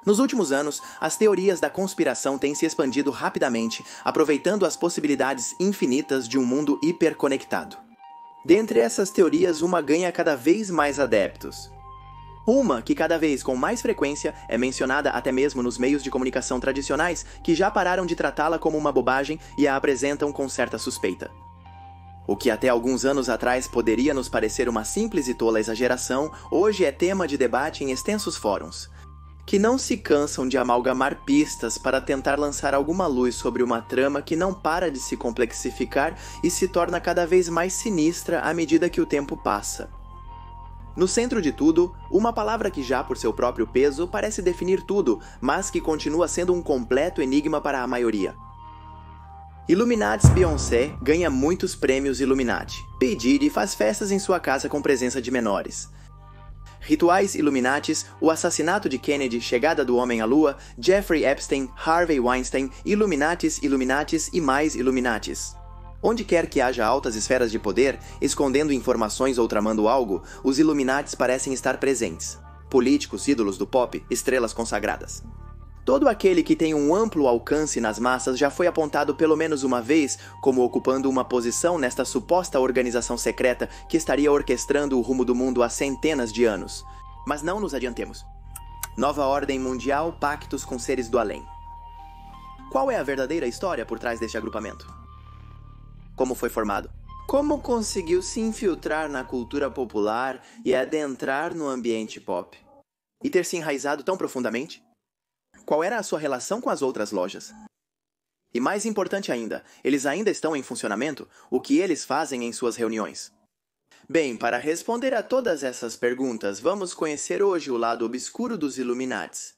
Nos últimos anos, as teorias da conspiração têm se expandido rapidamente, aproveitando as possibilidades infinitas de um mundo hiperconectado. Dentre essas teorias, uma ganha cada vez mais adeptos. Uma que cada vez com mais frequência é mencionada até mesmo nos meios de comunicação tradicionais, que já pararam de tratá-la como uma bobagem e a apresentam com certa suspeita. O que até alguns anos atrás poderia nos parecer uma simples e tola exageração, hoje é tema de debate em extensos fóruns, que não se cansam de amalgamar pistas para tentar lançar alguma luz sobre uma trama que não para de se complexificar e se torna cada vez mais sinistra à medida que o tempo passa. No centro de tudo, uma palavra que já por seu próprio peso parece definir tudo, mas que continua sendo um completo enigma para a maioria. Illuminatis Beyoncé ganha muitos prêmios Illuminati. P. Diddy faz festas em sua casa com presença de menores. Rituais Illuminatis, o assassinato de Kennedy, chegada do homem à lua, Jeffrey Epstein, Harvey Weinstein, Illuminatis e mais Illuminatis. Onde quer que haja altas esferas de poder, escondendo informações ou tramando algo, os Illuminatis parecem estar presentes. Políticos, ídolos do pop, estrelas consagradas. Todo aquele que tem um amplo alcance nas massas já foi apontado pelo menos uma vez como ocupando uma posição nesta suposta organização secreta que estaria orquestrando o rumo do mundo há centenas de anos. Mas não nos adiantemos. Nova ordem mundial, pactos com seres do além. Qual é a verdadeira história por trás deste agrupamento? Como foi formado? Como conseguiu se infiltrar na cultura popular e adentrar no ambiente pop? E ter se enraizado tão profundamente? Qual era a sua relação com as outras lojas? E mais importante ainda, eles ainda estão em funcionamento? O que eles fazem em suas reuniões? Bem, para responder a todas essas perguntas, vamos conhecer hoje o lado obscuro dos Illuminatis.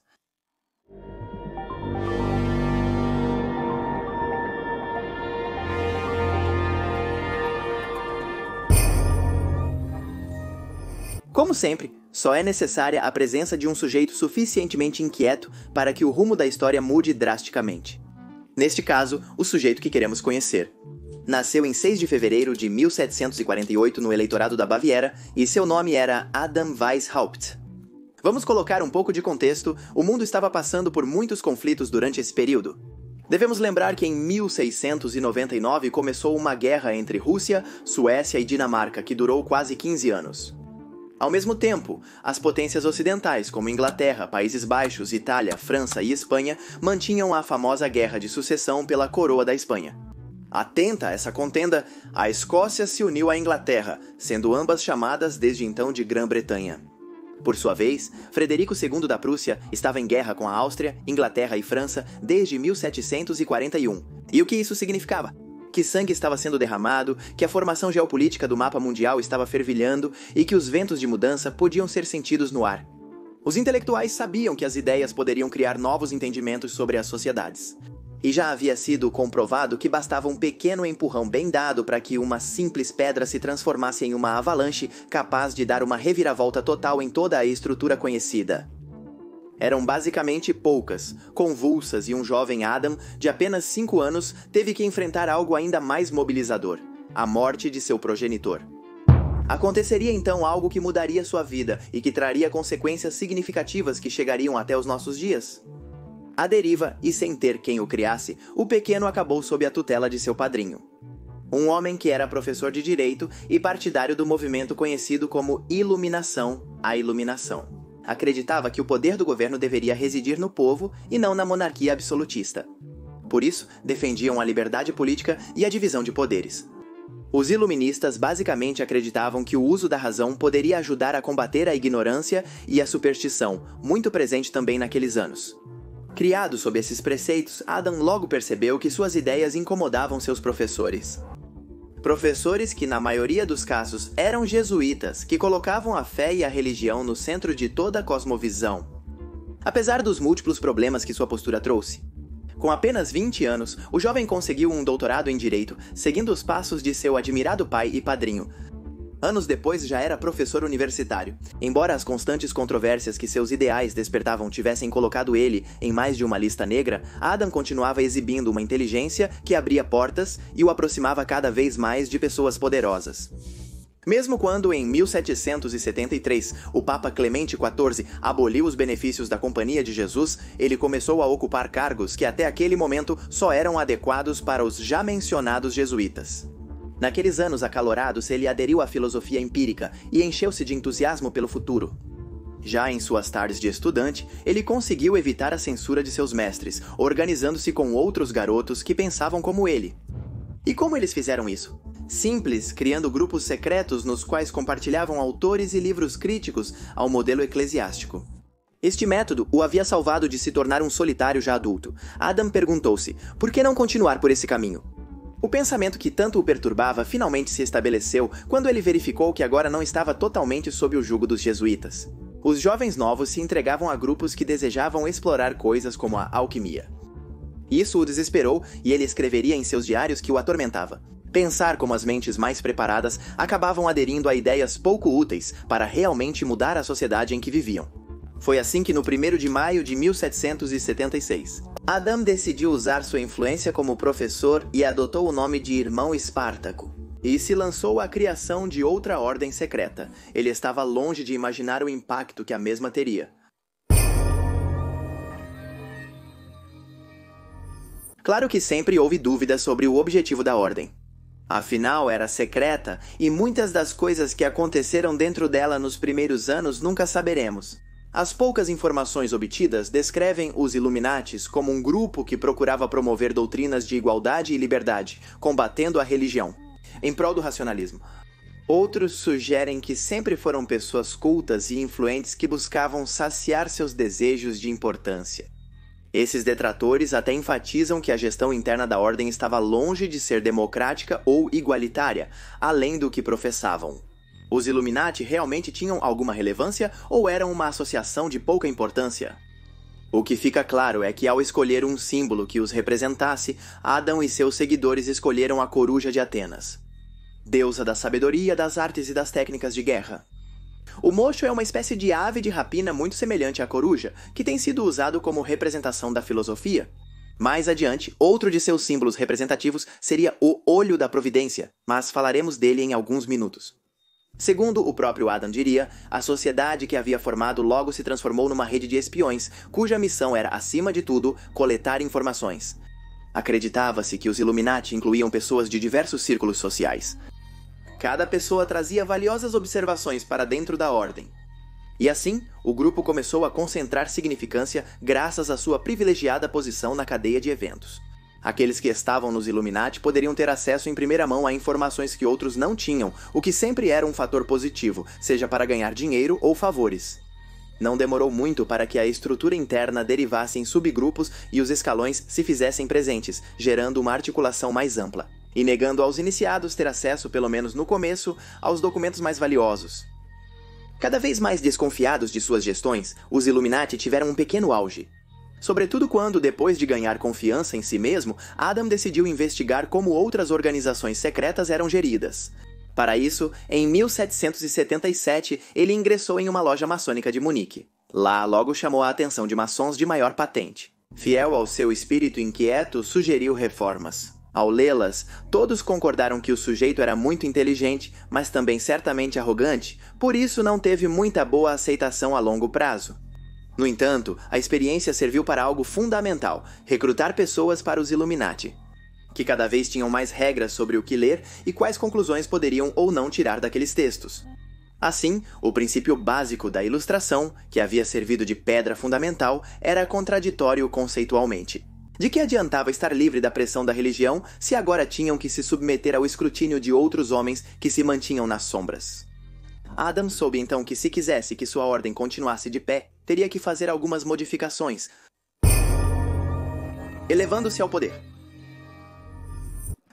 Como sempre, só é necessária a presença de um sujeito suficientemente inquieto para que o rumo da história mude drasticamente. Neste caso, o sujeito que queremos conhecer. Nasceu em 6 de fevereiro de 1748 no eleitorado da Baviera e seu nome era Adam Weishaupt. Vamos colocar um pouco de contexto, o mundo estava passando por muitos conflitos durante esse período. Devemos lembrar que em 1699 começou uma guerra entre Rússia, Suécia e Dinamarca que durou quase 15 anos. Ao mesmo tempo, as potências ocidentais, como Inglaterra, Países Baixos, Itália, França e Espanha, mantinham a famosa guerra de sucessão pela coroa da Espanha. Atenta a essa contenda, a Escócia se uniu à Inglaterra, sendo ambas chamadas desde então de Grã-Bretanha. Por sua vez, Frederico II da Prússia estava em guerra com a Áustria, Inglaterra e França desde 1741. E o que isso significava? Que sangue estava sendo derramado, que a formação geopolítica do mapa mundial estava fervilhando e que os ventos de mudança podiam ser sentidos no ar. Os intelectuais sabiam que as ideias poderiam criar novos entendimentos sobre as sociedades. E já havia sido comprovado que bastava um pequeno empurrão bem dado para que uma simples pedra se transformasse em uma avalanche capaz de dar uma reviravolta total em toda a estrutura conhecida. Eram basicamente poucas, convulsas, e um jovem Adam, de apenas 5 anos, teve que enfrentar algo ainda mais mobilizador: a morte de seu progenitor. Aconteceria então algo que mudaria sua vida e que traria consequências significativas que chegariam até os nossos dias. À deriva, e sem ter quem o criasse, o pequeno acabou sob a tutela de seu padrinho. Um homem que era professor de direito e partidário do movimento conhecido como Iluminação, a Iluminação. Acreditava que o poder do governo deveria residir no povo e não na monarquia absolutista. Por isso, defendiam a liberdade política e a divisão de poderes. Os iluministas basicamente acreditavam que o uso da razão poderia ajudar a combater a ignorância e a superstição, muito presente também naqueles anos. Criado sob esses preceitos, Adam logo percebeu que suas ideias incomodavam seus professores. Professores que, na maioria dos casos, eram jesuítas, que colocavam a fé e a religião no centro de toda a cosmovisão. Apesar dos múltiplos problemas que sua postura trouxe. Com apenas 20 anos, o jovem conseguiu um doutorado em Direito, seguindo os passos de seu admirado pai e padrinho. Anos depois já era professor universitário. Embora as constantes controvérsias que seus ideais despertavam tivessem colocado ele em mais de uma lista negra, Adam continuava exibindo uma inteligência que abria portas e o aproximava cada vez mais de pessoas poderosas. Mesmo quando, em 1773, o Papa Clemente XIV aboliu os benefícios da Companhia de Jesus, ele começou a ocupar cargos que até aquele momento só eram adequados para os já mencionados jesuítas. Naqueles anos acalorados, ele aderiu à filosofia empírica e encheu-se de entusiasmo pelo futuro. Já em suas tardes de estudante, ele conseguiu evitar a censura de seus mestres, organizando-se com outros garotos que pensavam como ele. E como eles fizeram isso? Simples, criando grupos secretos nos quais compartilhavam autores e livros críticos ao modelo eclesiástico. Este método o havia salvado de se tornar um solitário já adulto. Adam perguntou-se, por que não continuar por esse caminho? O pensamento que tanto o perturbava finalmente se estabeleceu quando ele verificou que agora não estava totalmente sob o jugo dos jesuítas. Os jovens novos se entregavam a grupos que desejavam explorar coisas como a alquimia. Isso o desesperou e ele escreveria em seus diários que o atormentava. Pensar como as mentes mais preparadas acabavam aderindo a ideias pouco úteis para realmente mudar a sociedade em que viviam. Foi assim que no 1º de maio de 1776, Adam decidiu usar sua influência como professor e adotou o nome de Irmão Espartaco. E se lançou à criação de outra ordem secreta. Ele estava longe de imaginar o impacto que a mesma teria. Claro que sempre houve dúvidas sobre o objetivo da ordem. Afinal, era secreta e muitas das coisas que aconteceram dentro dela nos primeiros anos nunca saberemos. As poucas informações obtidas descrevem os Illuminatis como um grupo que procurava promover doutrinas de igualdade e liberdade, combatendo a religião, em prol do racionalismo. Outros sugerem que sempre foram pessoas cultas e influentes que buscavam saciar seus desejos de importância. Esses detratores até enfatizam que a gestão interna da ordem estava longe de ser democrática ou igualitária, além do que professavam. Os Illuminati realmente tinham alguma relevância ou eram uma associação de pouca importância? O que fica claro é que ao escolher um símbolo que os representasse, Adam e seus seguidores escolheram a coruja de Atenas, deusa da sabedoria, das artes e das técnicas de guerra. O mocho é uma espécie de ave de rapina muito semelhante à coruja, que tem sido usado como representação da filosofia. Mais adiante, outro de seus símbolos representativos seria o olho da providência, mas falaremos dele em alguns minutos. Segundo o próprio Adam diria, a sociedade que havia formado logo se transformou numa rede de espiões, cuja missão era, acima de tudo, coletar informações. Acreditava-se que os Illuminati incluíam pessoas de diversos círculos sociais. Cada pessoa trazia valiosas observações para dentro da ordem. E assim, o grupo começou a concentrar significância graças à sua privilegiada posição na cadeia de eventos. Aqueles que estavam nos Illuminati poderiam ter acesso em primeira mão a informações que outros não tinham, o que sempre era um fator positivo, seja para ganhar dinheiro ou favores. Não demorou muito para que a estrutura interna derivasse em subgrupos e os escalões se fizessem presentes, gerando uma articulação mais ampla, e negando aos iniciados ter acesso, pelo menos no começo, aos documentos mais valiosos. Cada vez mais desconfiados de suas gestões, os Illuminati tiveram um pequeno auge. Sobretudo quando, depois de ganhar confiança em si mesmo, Adam decidiu investigar como outras organizações secretas eram geridas. Para isso, em 1777, ele ingressou em uma loja maçônica de Munique. Lá, logo chamou a atenção de maçons de maior patente. Fiel ao seu espírito inquieto, sugeriu reformas. Ao lê-las, todos concordaram que o sujeito era muito inteligente, mas também certamente arrogante, por isso não teve muita boa aceitação a longo prazo. No entanto, a experiência serviu para algo fundamental: recrutar pessoas para os Illuminati, que cada vez tinham mais regras sobre o que ler e quais conclusões poderiam ou não tirar daqueles textos. Assim, o princípio básico da ilustração, que havia servido de pedra fundamental, era contraditório conceitualmente. De que adiantava estar livre da pressão da religião se agora tinham que se submeter ao escrutínio de outros homens que se mantinham nas sombras? Adam soube então que se quisesse que sua ordem continuasse de pé, teria que fazer algumas modificações, elevando-se ao poder.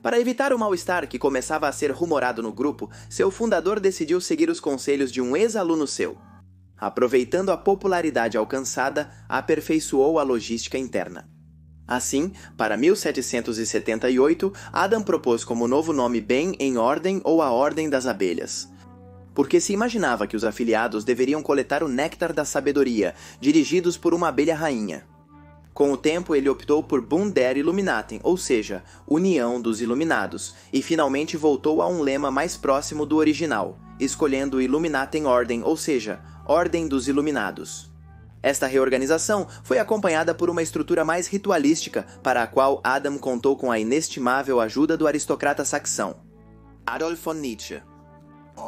Para evitar o mal-estar que começava a ser rumorado no grupo, seu fundador decidiu seguir os conselhos de um ex-aluno seu. Aproveitando a popularidade alcançada, aperfeiçoou a logística interna. Assim, para 1778, Adam propôs como novo nome Bem em Ordem ou a Ordem das Abelhas. Porque se imaginava que os afiliados deveriam coletar o néctar da sabedoria, dirigidos por uma abelha rainha. Com o tempo, ele optou por Bund der Illuminaten, ou seja, União dos Iluminados, e finalmente voltou a um lema mais próximo do original, escolhendo Illuminatenorden, ou seja, Ordem dos Iluminados. Esta reorganização foi acompanhada por uma estrutura mais ritualística, para a qual Adam contou com a inestimável ajuda do aristocrata saxão, Adolf von Nietzsche.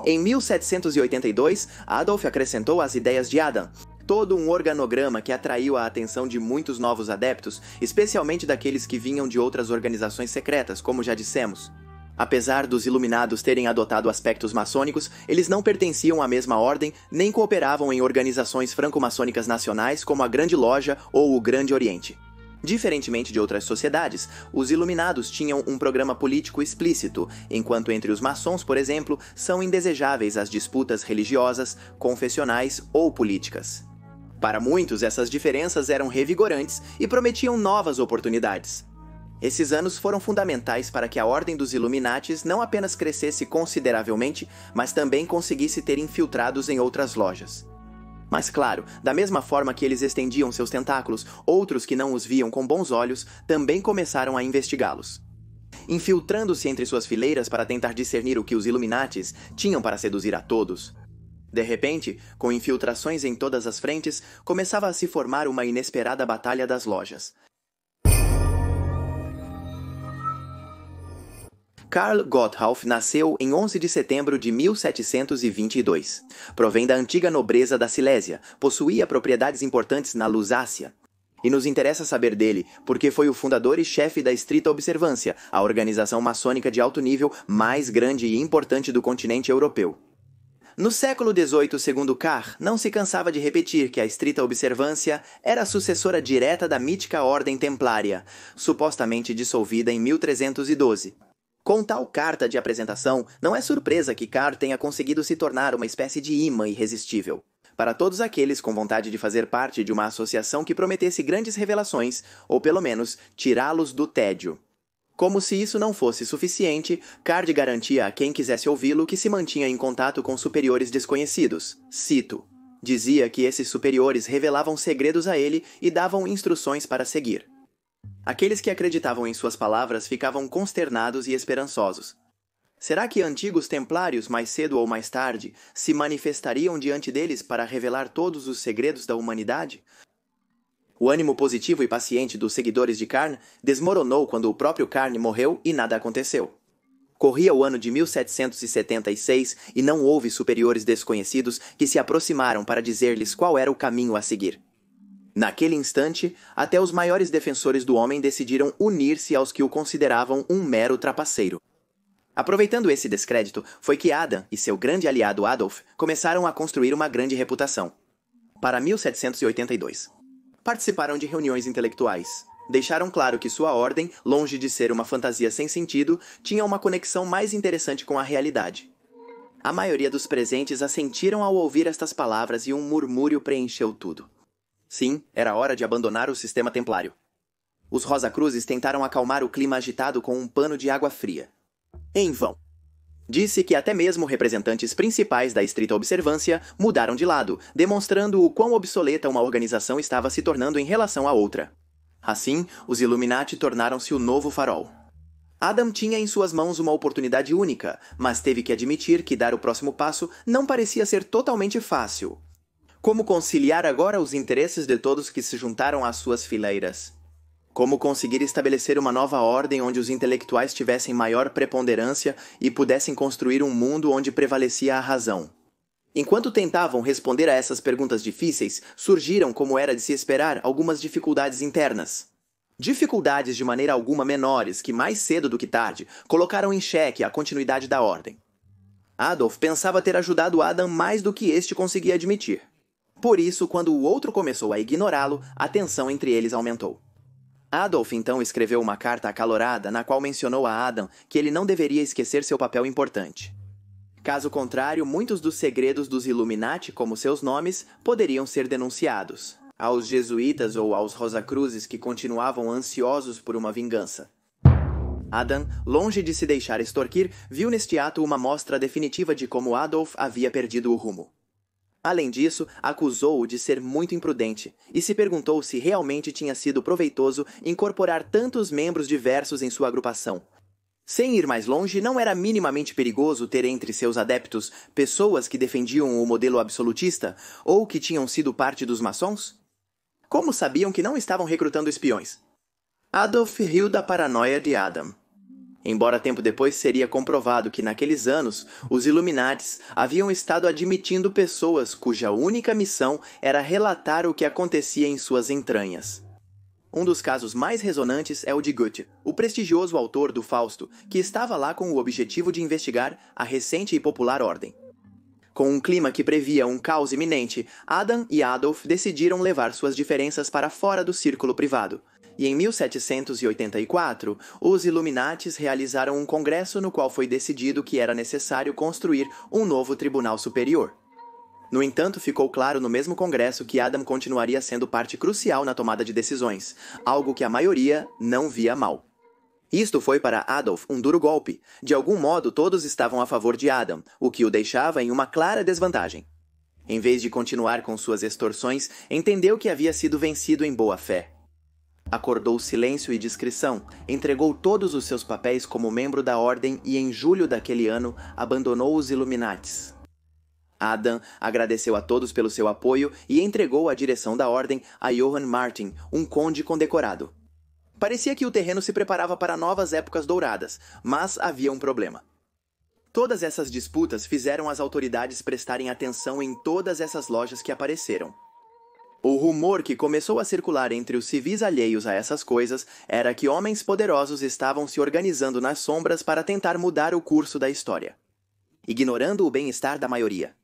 Em 1782, Adolf acrescentou às ideias de Adam todo um organograma que atraiu a atenção de muitos novos adeptos, especialmente daqueles que vinham de outras organizações secretas, como já dissemos. Apesar dos Iluminados terem adotado aspectos maçônicos, eles não pertenciam à mesma ordem, nem cooperavam em organizações franco-maçônicas nacionais como a Grande Loja ou o Grande Oriente. Diferentemente de outras sociedades, os Iluminados tinham um programa político explícito, enquanto entre os maçons, por exemplo, são indesejáveis as disputas religiosas, confessionais ou políticas. Para muitos, essas diferenças eram revigorantes e prometiam novas oportunidades. Esses anos foram fundamentais para que a Ordem dos Illuminates não apenas crescesse consideravelmente, mas também conseguisse ter infiltrados em outras lojas. Mas claro, da mesma forma que eles estendiam seus tentáculos, outros que não os viam com bons olhos também começaram a investigá-los. Infiltrando-se entre suas fileiras para tentar discernir o que os Illuminates tinham para seduzir a todos. De repente, com infiltrações em todas as frentes, começava a se formar uma inesperada batalha das lojas. Karl Gotthalf nasceu em 11 de setembro de 1722. Provém da antiga nobreza da Silésia, possuía propriedades importantes na Lusácia. E nos interessa saber dele, porque foi o fundador e chefe da Estrita Observância, a organização maçônica de alto nível mais grande e importante do continente europeu. No século XVIII, segundo Carr, não se cansava de repetir que a Estrita Observância era a sucessora direta da mítica Ordem Templária, supostamente dissolvida em 1312. Com tal carta de apresentação, não é surpresa que Carr tenha conseguido se tornar uma espécie de imã irresistível para todos aqueles com vontade de fazer parte de uma associação que prometesse grandes revelações, ou pelo menos tirá-los do tédio. Como se isso não fosse suficiente, Card garantia a quem quisesse ouvi-lo que se mantinha em contato com superiores desconhecidos. Cito: dizia que esses superiores revelavam segredos a ele e davam instruções para seguir. Aqueles que acreditavam em suas palavras ficavam consternados e esperançosos. Será que antigos templários, mais cedo ou mais tarde, se manifestariam diante deles para revelar todos os segredos da humanidade? O ânimo positivo e paciente dos seguidores de Carn desmoronou quando o próprio Carn morreu e nada aconteceu. Corria o ano de 1776 e não houve superiores desconhecidos que se aproximaram para dizer-lhes qual era o caminho a seguir. Naquele instante, até os maiores defensores do homem decidiram unir-se aos que o consideravam um mero trapaceiro. Aproveitando esse descrédito, foi que Adam e seu grande aliado Adolf começaram a construir uma grande reputação. Para 1782. Participaram de reuniões intelectuais. Deixaram claro que sua ordem, longe de ser uma fantasia sem sentido, tinha uma conexão mais interessante com a realidade. A maioria dos presentes assentiram ao ouvir estas palavras e um murmúrio preencheu tudo. Sim, era hora de abandonar o sistema templário. Os Rosacruzes tentaram acalmar o clima agitado com um pano de água fria. Em vão. Disse que até mesmo representantes principais da estrita observância mudaram de lado, demonstrando o quão obsoleta uma organização estava se tornando em relação à outra. Assim, os Illuminati tornaram-se o novo farol. Adam tinha em suas mãos uma oportunidade única, mas teve que admitir que dar o próximo passo não parecia ser totalmente fácil. Como conciliar agora os interesses de todos que se juntaram às suas fileiras? Como conseguir estabelecer uma nova ordem onde os intelectuais tivessem maior preponderância e pudessem construir um mundo onde prevalecia a razão? Enquanto tentavam responder a essas perguntas difíceis, surgiram, como era de se esperar, algumas dificuldades internas. Dificuldades de maneira alguma menores que, mais cedo do que tarde, colocaram em xeque a continuidade da ordem. Adolf pensava ter ajudado Adam mais do que este conseguia admitir. Por isso, quando o outro começou a ignorá-lo, a tensão entre eles aumentou. Adolf então escreveu uma carta acalorada na qual mencionou a Adam que ele não deveria esquecer seu papel importante. Caso contrário, muitos dos segredos dos Illuminati, como seus nomes, poderiam ser denunciados aos jesuítas ou aos Rosacruzes que continuavam ansiosos por uma vingança. Adam, longe de se deixar extorquir, viu neste ato uma mostra definitiva de como Adolf havia perdido o rumo. Além disso, acusou-o de ser muito imprudente e se perguntou se realmente tinha sido proveitoso incorporar tantos membros diversos em sua agrupação. Sem ir mais longe, não era minimamente perigoso ter entre seus adeptos pessoas que defendiam o modelo absolutista ou que tinham sido parte dos maçons? Como sabiam que não estavam recrutando espiões? Adolf riu da paranoia de Adam. Embora tempo depois seria comprovado que naqueles anos os Illuminates haviam estado admitindo pessoas cuja única missão era relatar o que acontecia em suas entranhas. Um dos casos mais ressonantes é o de Goethe, o prestigioso autor do Fausto, que estava lá com o objetivo de investigar a recente e popular ordem. Com um clima que previa um caos iminente, Adam e Adolf decidiram levar suas diferenças para fora do círculo privado. E em 1784, os Illuminates realizaram um congresso no qual foi decidido que era necessário construir um novo tribunal superior. No entanto, ficou claro no mesmo congresso que Adam continuaria sendo parte crucial na tomada de decisões, algo que a maioria não via mal. Isto foi para Adolf um duro golpe. De algum modo, todos estavam a favor de Adam, o que o deixava em uma clara desvantagem. Em vez de continuar com suas extorsões, entendeu que havia sido vencido em boa fé. Acordou silêncio e discrição, entregou todos os seus papéis como membro da ordem e em julho daquele ano abandonou os Illuminates. Adam agradeceu a todos pelo seu apoio e entregou a direção da ordem a Johann Martin, um conde condecorado. Parecia que o terreno se preparava para novas épocas douradas, mas havia um problema. Todas essas disputas fizeram as autoridades prestarem atenção em todas essas lojas que apareceram. O rumor que começou a circular entre os civis alheios a essas coisas era que homens poderosos estavam se organizando nas sombras para tentar mudar o curso da história, ignorando o bem-estar da maioria.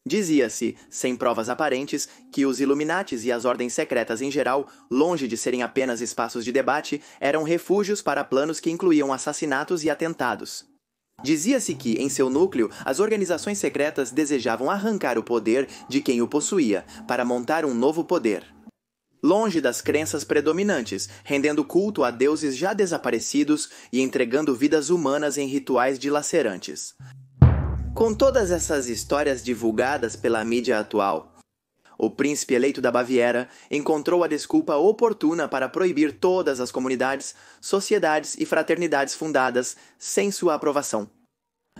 Dizia-se, sem provas aparentes, que os Illuminates e as ordens secretas em geral, longe de serem apenas espaços de debate, eram refúgios para planos que incluíam assassinatos e atentados. Dizia-se que, em seu núcleo, as organizações secretas desejavam arrancar o poder de quem o possuía, para montar um novo poder. Longe das crenças predominantes, rendendo culto a deuses já desaparecidos e entregando vidas humanas em rituais dilacerantes. Com todas essas histórias divulgadas pela mídia atual, o príncipe eleito da Baviera encontrou a desculpa oportuna para proibir todas as comunidades, sociedades e fraternidades fundadas sem sua aprovação.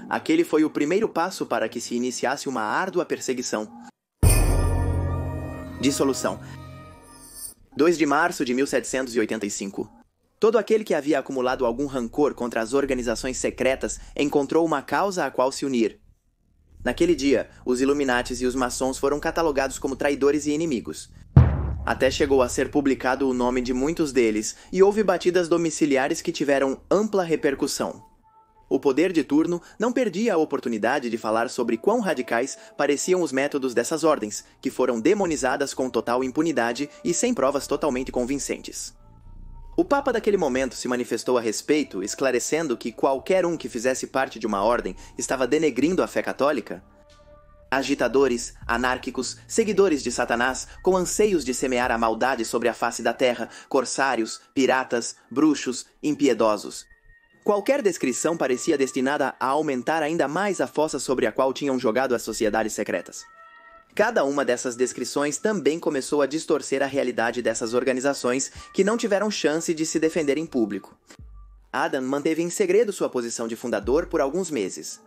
Aquele foi o primeiro passo para que se iniciasse uma árdua perseguição. Dissolução. 2 de março de 1785. Todo aquele que havia acumulado algum rancor contra as organizações secretas encontrou uma causa à qual se unir. Naquele dia, os Illuminates e os maçons foram catalogados como traidores e inimigos. Até chegou a ser publicado o nome de muitos deles, e houve batidas domiciliares que tiveram ampla repercussão. O poder de turno não perdia a oportunidade de falar sobre quão radicais pareciam os métodos dessas ordens, que foram demonizadas com total impunidade e sem provas totalmente convincentes. O Papa daquele momento se manifestou a respeito, esclarecendo que qualquer um que fizesse parte de uma ordem estava denegrindo a fé católica. Agitadores, anárquicos, seguidores de Satanás, com anseios de semear a maldade sobre a face da terra, corsários, piratas, bruxos, impiedosos. Qualquer descrição parecia destinada a aumentar ainda mais a fossa sobre a qual tinham jogado as sociedades secretas. Cada uma dessas descrições também começou a distorcer a realidade dessas organizações que não tiveram chance de se defender em público. Adam manteve em segredo sua posição de fundador por alguns meses.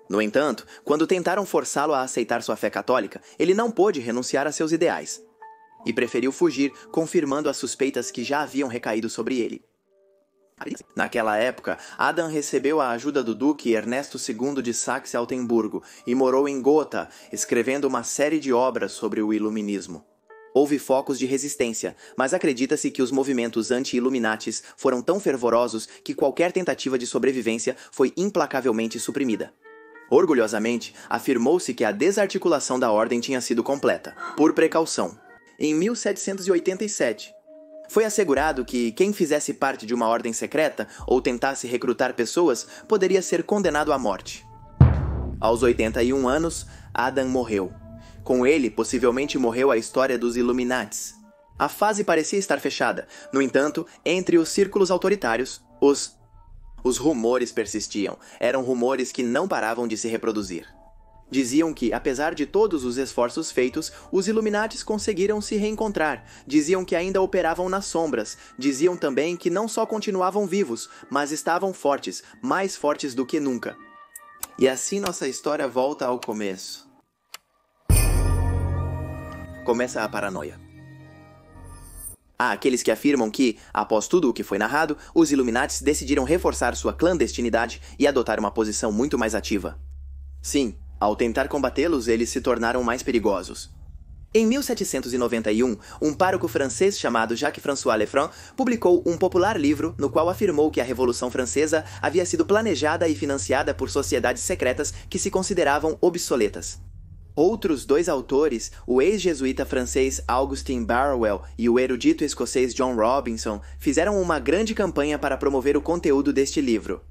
No entanto, quando tentaram forçá-lo a aceitar sua fé católica, ele não pôde renunciar a seus ideais. E preferiu fugir, confirmando as suspeitas que já haviam recaído sobre ele. Naquela época, Adam recebeu a ajuda do duque Ernesto II de Saxe-Altemburgo e morou em Gotha, escrevendo uma série de obras sobre o iluminismo. Houve focos de resistência, mas acredita-se que os movimentos anti-Illuminates foram tão fervorosos que qualquer tentativa de sobrevivência foi implacavelmente suprimida. Orgulhosamente, afirmou-se que a desarticulação da ordem tinha sido completa, por precaução. Em 1787, foi assegurado que quem fizesse parte de uma ordem secreta ou tentasse recrutar pessoas poderia ser condenado à morte. Aos 81 anos, Adam morreu. Com ele, possivelmente morreu a história dos Illuminates. A fase parecia estar fechada. No entanto, entre os círculos autoritários, os rumores persistiam. Eram rumores que não paravam de se reproduzir. Diziam que, apesar de todos os esforços feitos, os Illuminatis conseguiram se reencontrar. Diziam que ainda operavam nas sombras. Diziam também que não só continuavam vivos, mas estavam fortes, mais fortes do que nunca. E assim nossa história volta ao começo. Começa a paranoia. Há aqueles que afirmam que, após tudo o que foi narrado, os Illuminatis decidiram reforçar sua clandestinidade e adotar uma posição muito mais ativa. Sim, ao tentar combatê-los, eles se tornaram mais perigosos. Em 1791, um pároco francês chamado Jacques-François Lefranc publicou um popular livro no qual afirmou que a Revolução Francesa havia sido planejada e financiada por sociedades secretas que se consideravam obsoletas. Outros dois autores, o ex-jesuíta francês Augustin Barwell e o erudito escocês John Robinson, fizeram uma grande campanha para promover o conteúdo deste livro.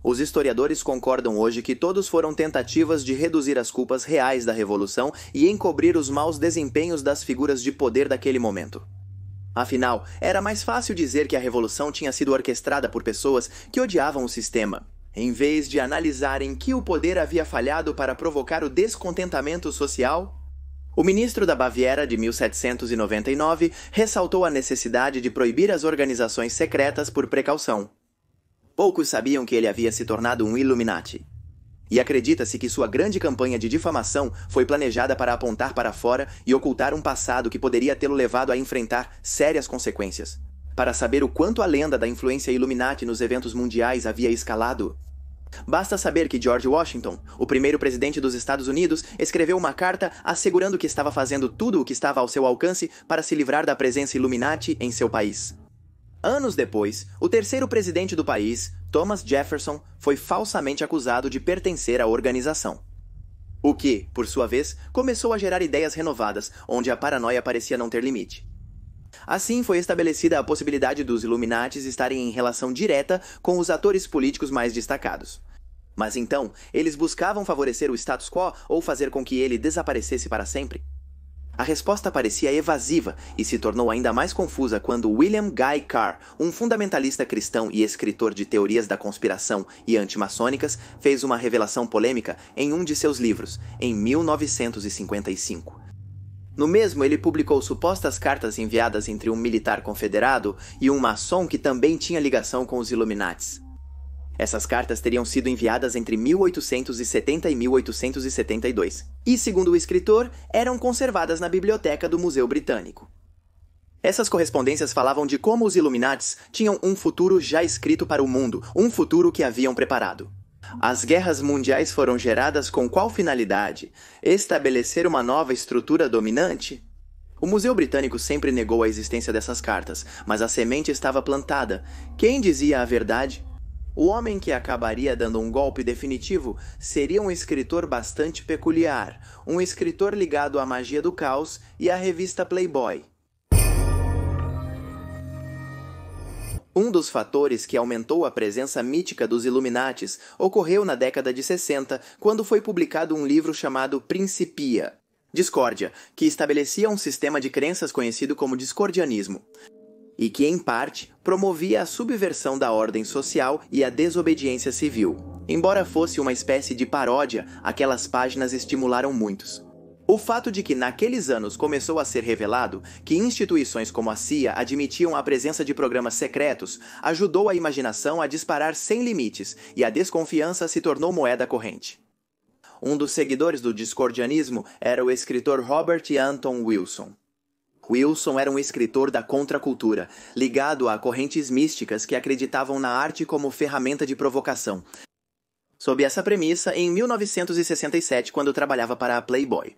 Os historiadores concordam hoje que todos foram tentativas de reduzir as culpas reais da Revolução e encobrir os maus desempenhos das figuras de poder daquele momento. Afinal, era mais fácil dizer que a Revolução tinha sido orquestrada por pessoas que odiavam o sistema, em vez de analisarem que o poder havia falhado para provocar o descontentamento social. O ministro da Baviera de 1799 ressaltou a necessidade de proibir as organizações secretas por precaução. Poucos sabiam que ele havia se tornado um Illuminati. E acredita-se que sua grande campanha de difamação foi planejada para apontar para fora e ocultar um passado que poderia tê-lo levado a enfrentar sérias consequências. Para saber o quanto a lenda da influência Illuminati nos eventos mundiais havia escalado, basta saber que George Washington, o primeiro presidente dos Estados Unidos, escreveu uma carta assegurando que estava fazendo tudo o que estava ao seu alcance para se livrar da presença Illuminati em seu país. Anos depois, o terceiro presidente do país, Thomas Jefferson, foi falsamente acusado de pertencer à organização. O que, por sua vez, começou a gerar ideias renovadas, onde a paranoia parecia não ter limite. Assim foi estabelecida a possibilidade dos Illuminatis estarem em relação direta com os atores políticos mais destacados. Mas então, eles buscavam favorecer o status quo ou fazer com que ele desaparecesse para sempre? A resposta parecia evasiva e se tornou ainda mais confusa quando William Guy Carr, um fundamentalista cristão e escritor de teorias da conspiração e antimaçônicas, fez uma revelação polêmica em um de seus livros, em 1955. No mesmo, ele publicou supostas cartas enviadas entre um militar confederado e um maçom que também tinha ligação com os Illuminatis. Essas cartas teriam sido enviadas entre 1870 e 1872, e, segundo o escritor, eram conservadas na biblioteca do Museu Britânico. Essas correspondências falavam de como os Illuminatis tinham um futuro já escrito para o mundo, um futuro que haviam preparado. As guerras mundiais foram geradas com qual finalidade? Estabelecer uma nova estrutura dominante? O Museu Britânico sempre negou a existência dessas cartas, mas a semente estava plantada. Quem dizia a verdade? O homem que acabaria dando um golpe definitivo seria um escritor bastante peculiar, um escritor ligado à magia do caos e à revista Playboy. Um dos fatores que aumentou a presença mítica dos Illuminatis ocorreu na década de 60, quando foi publicado um livro chamado Principia, Discórdia, que estabelecia um sistema de crenças conhecido como discordianismo, e que, em parte, promovia a subversão da ordem social e a desobediência civil. Embora fosse uma espécie de paródia, aquelas páginas estimularam muitos. O fato de que naqueles anos começou a ser revelado que instituições como a CIA admitiam a presença de programas secretos ajudou a imaginação a disparar sem limites e a desconfiança se tornou moeda corrente. Um dos seguidores do discordianismo era o escritor Robert Anton Wilson. Wilson era um escritor da contracultura, ligado a correntes místicas que acreditavam na arte como ferramenta de provocação. Sob essa premissa, em 1967, quando trabalhava para a Playboy,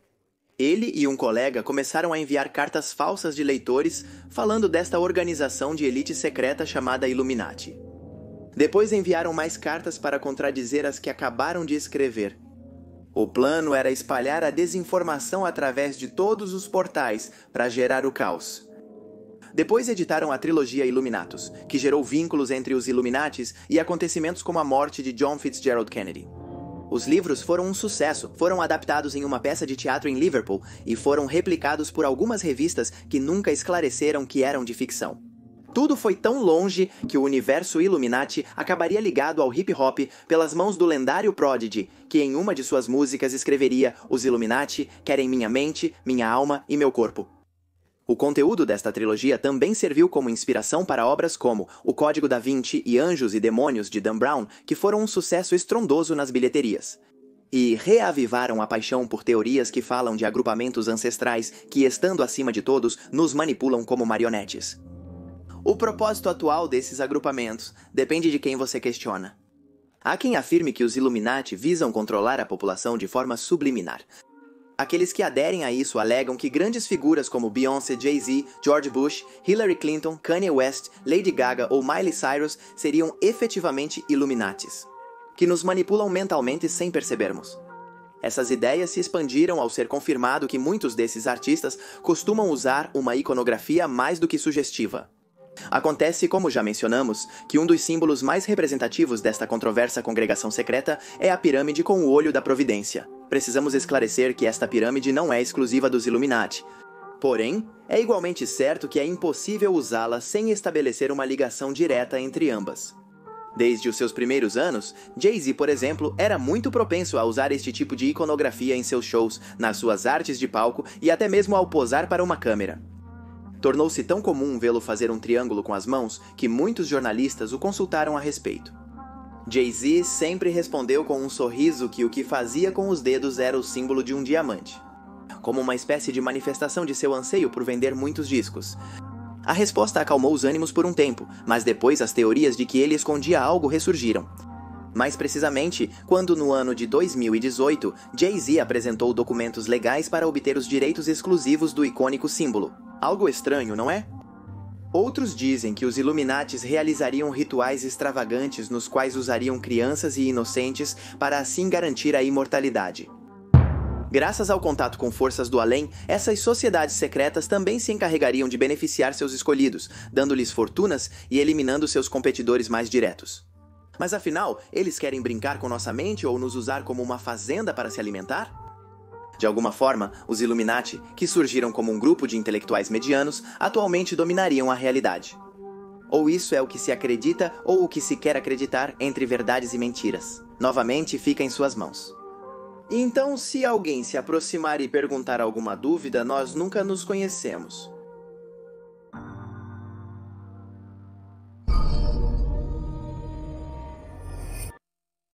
ele e um colega começaram a enviar cartas falsas de leitores falando desta organização de elite secreta chamada Illuminati. Depois enviaram mais cartas para contradizer as que acabaram de escrever. O plano era espalhar a desinformação através de todos os portais para gerar o caos. Depois editaram a trilogia Illuminatus, que gerou vínculos entre os Illuminatis e acontecimentos como a morte de John Fitzgerald Kennedy. Os livros foram um sucesso, foram adaptados em uma peça de teatro em Liverpool e foram replicados por algumas revistas que nunca esclareceram que eram de ficção. Tudo foi tão longe que o universo Illuminati acabaria ligado ao hip-hop pelas mãos do lendário Prodigy, que em uma de suas músicas escreveria: "Os Illuminati querem minha mente, minha alma e meu corpo". O conteúdo desta trilogia também serviu como inspiração para obras como O Código da Vinci e Anjos e Demônios de Dan Brown, que foram um sucesso estrondoso nas bilheterias. E reavivaram a paixão por teorias que falam de agrupamentos ancestrais que, estando acima de todos, nos manipulam como marionetes. O propósito atual desses agrupamentos depende de quem você questiona. Há quem afirme que os Illuminati visam controlar a população de forma subliminar. Aqueles que aderem a isso alegam que grandes figuras como Beyoncé, Jay-Z, George Bush, Hillary Clinton, Kanye West, Lady Gaga ou Miley Cyrus seriam efetivamente Illuminatis, que nos manipulam mentalmente sem percebermos. Essas ideias se expandiram ao ser confirmado que muitos desses artistas costumam usar uma iconografia mais do que sugestiva. Acontece, como já mencionamos, que um dos símbolos mais representativos desta controversa congregação secreta é a pirâmide com o olho da providência. Precisamos esclarecer que esta pirâmide não é exclusiva dos Illuminati. Porém, é igualmente certo que é impossível usá-la sem estabelecer uma ligação direta entre ambas. Desde os seus primeiros anos, Jay-Z, por exemplo, era muito propenso a usar este tipo de iconografia em seus shows, nas suas artes de palco e até mesmo ao posar para uma câmera. Tornou-se tão comum vê-lo fazer um triângulo com as mãos que muitos jornalistas o consultaram a respeito. Jay-Z sempre respondeu com um sorriso que o que fazia com os dedos era o símbolo de um diamante, como uma espécie de manifestação de seu anseio por vender muitos discos. A resposta acalmou os ânimos por um tempo, mas depois as teorias de que ele escondia algo ressurgiram. Mais precisamente, quando no ano de 2018, Jay-Z apresentou documentos legais para obter os direitos exclusivos do icônico símbolo. Algo estranho, não é? Outros dizem que os Illuminatis realizariam rituais extravagantes nos quais usariam crianças e inocentes para assim garantir a imortalidade. Graças ao contato com forças do além, essas sociedades secretas também se encarregariam de beneficiar seus escolhidos, dando-lhes fortunas e eliminando seus competidores mais diretos. Mas afinal, eles querem brincar com nossa mente ou nos usar como uma fazenda para se alimentar? De alguma forma, os Illuminati, que surgiram como um grupo de intelectuais medianos, atualmente dominariam a realidade. Ou isso é o que se acredita ou o que se quer acreditar entre verdades e mentiras. Novamente, fica em suas mãos. Então, se alguém se aproximar e perguntar alguma dúvida, nós nunca nos conhecemos.